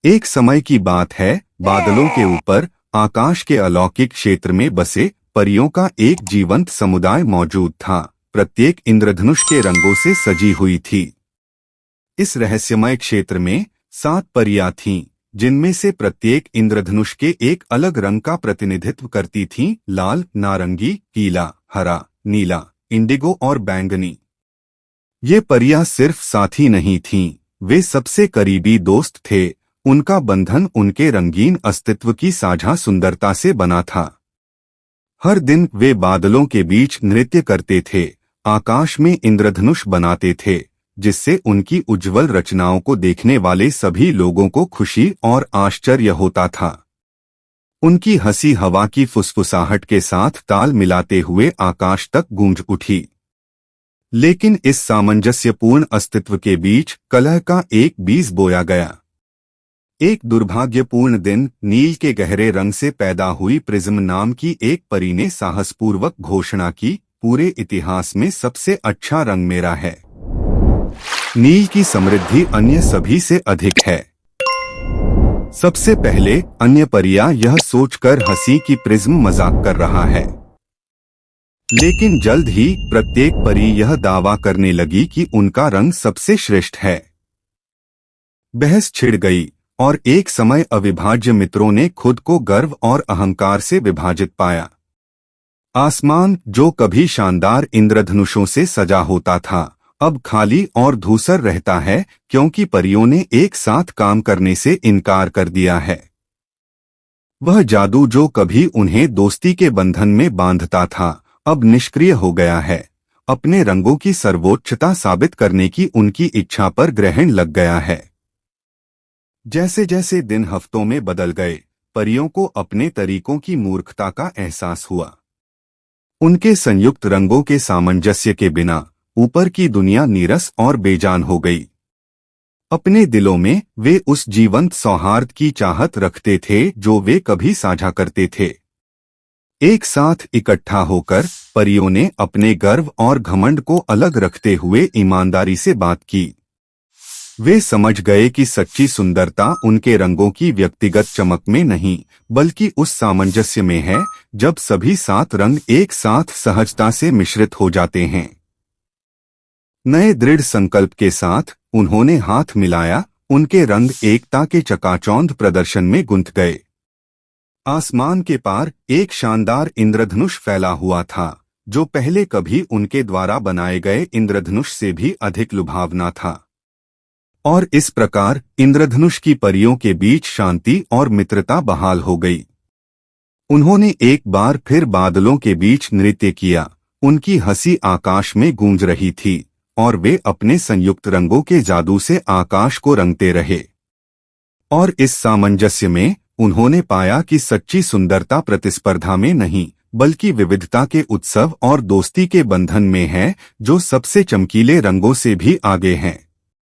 एक समय की बात है, बादलों के ऊपर आकाश के अलौकिक क्षेत्र में बसे परियों का एक जीवंत समुदाय मौजूद था। प्रत्येक इंद्रधनुष के रंगों से सजी हुई थी। इस रहस्यमय क्षेत्र में 7 परियां थीं, जिनमें से प्रत्येक इंद्रधनुष के एक अलग रंग का प्रतिनिधित्व करती थीं। लाल, नारंगी, पीला, हरा, नीला, इंडिगो और बैंगनी। ये परियां सिर्फ साथी नहीं थीं, वे सबसे करीबी दोस्त थे। उनका बंधन उनके रंगीन अस्तित्व की साझा सुंदरता से बना था। हर दिन वे बादलों के बीच नृत्य करते थे, आकाश में इंद्रधनुष बनाते थे, जिससे उनकी उज्जवल रचनाओं को देखने वाले सभी लोगों को खुशी और आश्चर्य होता था। उनकी हंसी हवा की फुसफुसाहट के साथ ताल मिलाते हुए आकाश तक गूंज उठी। लेकिन इस सामंजस्यपूर्ण अस्तित्व के बीच कलह का एक बीज बोया गया। एक दुर्भाग्यपूर्ण दिन नील के गहरे रंग से पैदा हुई प्रिज्म नाम की एक परी ने साहसपूर्वक घोषणा की, पूरे इतिहास में सबसे अच्छा रंग मेरा है। नील की समृद्धि अन्य सभी से अधिक है। सबसे पहले अन्य परियां यह सोचकर हंसी कि प्रिज्म मजाक कर रहा है। लेकिन जल्द ही प्रत्येक परी यह दावा करने लगी कि उनका रंग सबसे श्रेष्ठ है। बहस छिड़ गई और एक समय अविभाज्य मित्रों ने खुद को गर्व और अहंकार से विभाजित पाया। आसमान, जो कभी शानदार इंद्रधनुषों से सजा होता था, अब खाली और धूसर रहता है, क्योंकि परियों ने एक साथ काम करने से इनकार कर दिया है। वह जादू जो कभी उन्हें दोस्ती के बंधन में बांधता था, अब निष्क्रिय हो गया है। अपने रंगों की सर्वोच्चता साबित करने की उनकी इच्छा पर ग्रहण लग गया है। जैसे जैसे दिन हफ्तों में बदल गए, परियों को अपने तरीकों की मूर्खता का एहसास हुआ। उनके संयुक्त रंगों के सामंजस्य के बिना ऊपर की दुनिया नीरस और बेजान हो गई। अपने दिलों में वे उस जीवंत सौहार्द की चाहत रखते थे जो वे कभी साझा करते थे। एक साथ इकट्ठा होकर परियों ने अपने गर्व और घमंड को अलग रखते हुए ईमानदारी से बात की। वे समझ गए कि सच्ची सुंदरता उनके रंगों की व्यक्तिगत चमक में नहीं, बल्कि उस सामंजस्य में है जब सभी 7 रंग एक साथ सहजता से मिश्रित हो जाते हैं। नए दृढ़ संकल्प के साथ उन्होंने हाथ मिलाया, उनके रंग एकता के चकाचौंध प्रदर्शन में गुंथ गए। आसमान के पार एक शानदार इंद्रधनुष फैला हुआ था, जो पहले कभी उनके द्वारा बनाए गए इंद्रधनुष से भी अधिक लुभावना था। और इस प्रकार इंद्रधनुष की परियों के बीच शांति और मित्रता बहाल हो गई। उन्होंने एक बार फिर बादलों के बीच नृत्य किया, उनकी हंसी आकाश में गूंज रही थी और वे अपने संयुक्त रंगों के जादू से आकाश को रंगते रहे। और इस सामंजस्य में उन्होंने पाया कि सच्ची सुंदरता प्रतिस्पर्धा में नहीं, बल्कि विविधता के उत्सव और दोस्ती के बंधन में है, जो सबसे चमकीले रंगों से भी आगे हैं।